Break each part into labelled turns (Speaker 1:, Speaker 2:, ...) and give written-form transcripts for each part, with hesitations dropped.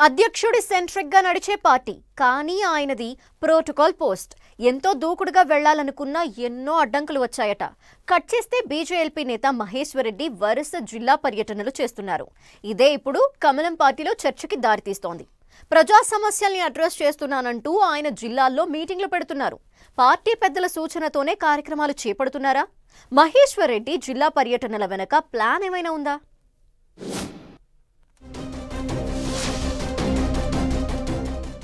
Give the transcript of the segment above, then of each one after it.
Speaker 1: అధ్యక్షుడి సెంట్రిక్ గా నడిచే పార్టీ కానీ ఆయనది ప్రోటోకాల్ పోస్ట్. ఎంతో దూకుడుగా వెళ్లాలనుకున్నా ఎన్నో అడ్డంకులు వచ్చాయట. కట్ చేస్తే బీజేఎల్పీ నేత మహేశ్వర్ రెడ్డి వరుస జిల్లా పర్యటనలు చేస్తున్నారు. ఇదే ఇప్పుడు కమలం పార్టీలో చర్చకి దారితీస్తోంది. ప్రజా సమస్యల్ని అడ్రస్ చేస్తున్నానంటూ ఆయన జిల్లాల్లో మీటింగ్లు పెడుతున్నారు. పార్టీ పెద్దల సూచనతోనే కార్యక్రమాలు చేపడుతున్నారా? మహేశ్వర్ రెడ్డి జిల్లా పర్యటనల వెనక ప్లాన్ ఏమైనా ఉందా?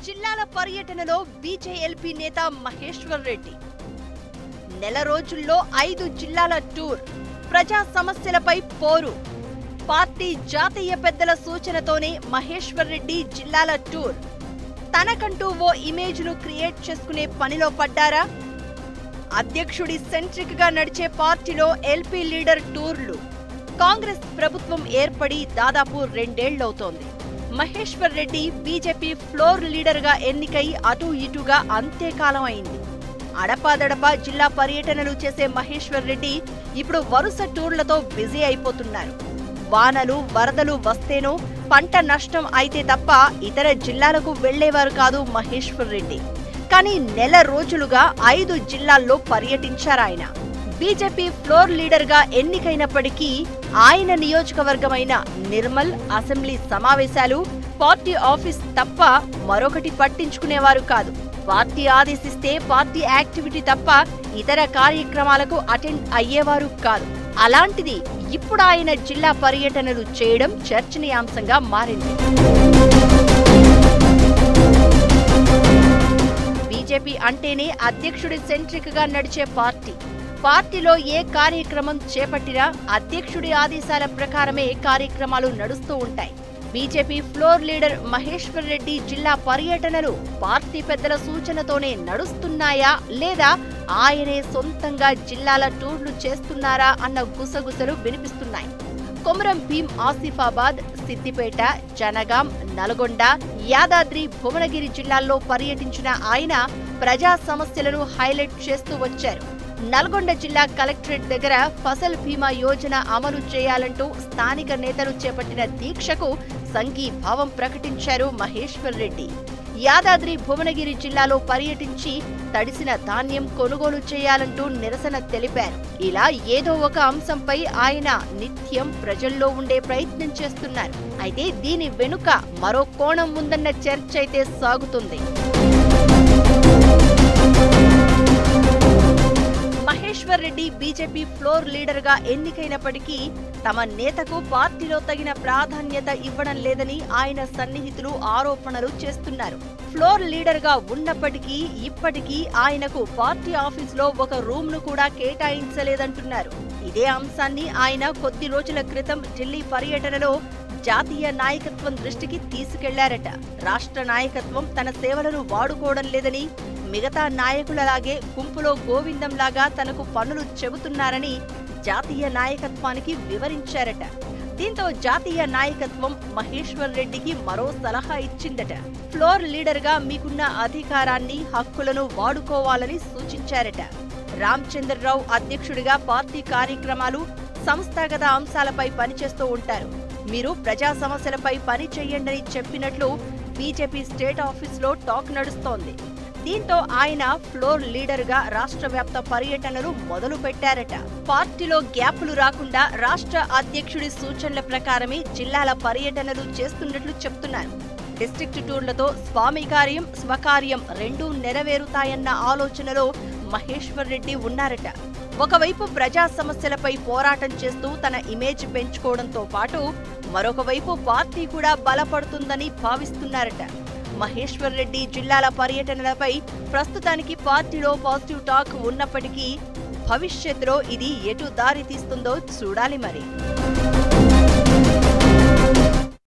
Speaker 2: జిల్లాల పర్యటనలో బీజేఎల్పీ నేత మహేశ్వర్ రెడ్డి నెల రోజుల్లో 5 జిల్లాల టూర్, ప్రజా సమస్యలపై పోరు. పార్టీ జాతీయ పెద్దల సూచనతోనే మహేశ్వర్ రెడ్డి జిల్లాల టూర్. తనకంటూ ఓ ఇమేజ్ను క్రియేట్ చేసుకునే పనిలో పడ్డారా? అధ్యక్షుడి సెంట్రిక్ గా నడిచే పార్టీలో ఎల్పీ లీడర్ టూర్లు. కాంగ్రెస్ ప్రభుత్వం ఏర్పడి దాదాపు 2 ఏళ్లవుతోంది. Maheshwar Reddy BJP floor leader గా ఎన్నికై అటూ ఇటుగా అంతేకాలం అయింది. అడపాదడపా జిల్లా పర్యటనలు చేసే మహేశ్వర్ రెడ్డి ఇప్పుడు వరుస టూర్లతో బిజీ అయిపోతున్నారు. వానలు వరదలు వస్తేనో పంట నష్టం అయితే తప్ప ఇతర జిల్లాలకు వెళ్లేవారు కాదు మహేశ్వర్ రెడ్డి. కానీ నెల రోజులుగా 5 జిల్లాల్లో పర్యటించారాయన. బీజేపీ ఫ్లోర్ లీడర్ గా ఎన్నికైనప్పటికీ ఆయన నియోజకవర్గమైన నిర్మల్ అసెంబ్లీ సమావేశాలు, పార్టీ ఆఫీస్ తప్ప మరొకటి పట్టించుకునేవారు కాదు. పార్టీ ఆదేశిస్తే పార్టీ యాక్టివిటీ తప్ప ఇతర కార్యక్రమాలకు అటెండ్ అయ్యేవారు కాదు. అలాంటిది ఇప్పుడు ఆయన జిల్లా పర్యటనలు చేయడం చర్చనీయాంశంగా మారింది. బీజేపీ అంటేనే అధ్యక్షుడి సెంట్రిక్ గా నడిచే పార్టీ. పార్టీలో ఏ కార్యక్రమం చేపట్టినా అధ్యక్షుడి ఆదేశాల ప్రకారమే కార్యక్రమాలు నడుస్తూ ఉంటాయి. BJP floor leader Maheshwar Reddy జిల్లా పర్యటనలు పార్టీ పెద్దల సూచనతోనే నడుస్తున్నాయా లేదా ఆయనే సొంతంగా జిల్లాల టూర్లు చేస్తున్నారా అన్న గుసగుసలు వినిపిస్తున్నాయి. కొమరం భీం, ఆసిఫాబాద్, సిద్దిపేట, జనగాం, నల్గొండ, యాదాద్రి, భువనగిరి జిల్లాల్లో పర్యటించిన ఆయన ప్రజా సమస్యలను హైలైట్ చేస్తూ వచ్చారు. నల్గొండ జిల్లా కలెక్టరేట్ దగ్గర ఫసల్ బీమా యోజన అమలు చేయాలంటూ స్థానిక నేతలు చేపట్టిన దీక్షకు సంఘీభావం ప్రకటించారు మహేశ్వర్ రెడ్డి. యాదాద్రి, భువనగిరి జిల్లాలో పర్యటించి తడిసిన ధాన్యం కొనుగోలు చేయాలంటూ నిరసన తెలిపారు. ఇలా ఏదో ఒక అంశంపై ఆయన నిత్యం ప్రజల్లో ఉండే ప్రయత్నం చేస్తున్నారు. అయితే దీని వెనుక మరో కోణం ఉందన్న చర్చ అయితే సాగుతుంది. Maheshwar Reddy BJP floor leader గా ఎన్నికైనప్పటికీ తమ నేతకు పార్టీలో తగిన ప్రాధాన్యత ఇవ్వడం లేదని ఆయన సన్నిహితులు ఆరోపణలు చేస్తున్నారు. ఫ్లోర్ లీడర్ గా ఉన్నప్పటికీ ఇప్పటికీ ఆయనకు పార్టీ ఆఫీసులో ఒక రూమ్ ను కూడా కేటాయించలేదంటున్నారు. ఇదే అంశాన్ని ఆయన కొద్ది రోజుల క్రితం ఢిల్లీ పర్యటనలో జాతీయ నాయకత్వం దృష్టికి తీసుకెళ్లారట. రాష్ట్ర నాయకత్వం తన సేవలను వాడుకోవడం లేదని, మిగతా నాయకులలాగే గుంపులో గోవిందంలాగా తనకు పనులు చెబుతున్నారని జాతీయ నాయకత్వానికి వివరించారట. దీంతో జాతీయ నాయకత్వం మహేశ్వర్ రెడ్డికి మరో సలహా ఇచ్చిందట. ఫ్లోర్ లీడర్ గా మీకున్న అధికారాన్ని, హక్కులను వాడుకోవాలని సూచించారట. రామచంద్రరావు అధ్యక్షుడిగా పార్టీ కార్యక్రమాలు, సంస్థాగత అంశాలపై పనిచేస్తూ ఉంటారు. మీరు ప్రజా సమస్యలపై పని చెయ్యండని చెప్పినట్లు బీజేపీ స్టేట్ ఆఫీసులో టాక్ నడుస్తోంది. దీంతో ఆయన ఫ్లోర్ లీడర్ గా రాష్ట్ర వ్యాప్త పర్యటనలు మొదలు పెట్టారట. పార్టీలో గ్యాపులు రాకుండా రాష్ట్ర అధ్యక్షుడి సూచనల ప్రకారమే జిల్లాల పర్యటనలు చేస్తున్నట్లు చెప్తున్నారు. డిస్ట్రిక్ట్ టూర్లతో స్వామి కార్యం, స్వకార్యం రెండూ నెరవేరుతాయన్న ఆలోచనలో మహేశ్వర్ రెడ్డి ఉన్నారట. ఒకవైపు ప్రజా సమస్యలపై పోరాటం చేస్తూ తన ఇమేజ్ పెంచుకోవడంతో పాటు మరొక వైపు పార్టీ కూడా బలపడుతుందని భావిస్తున్నారట. మహేశ్వర్ రెడ్డి జిల్లాల పర్యటనలపై ప్రస్తుతానికి పార్టీలో పాజిటివ్ టాక్ ఉన్నప్పటికీ భవిష్యత్తులో ఇది ఎటు దారి తీస్తుందో చూడాలి మరి.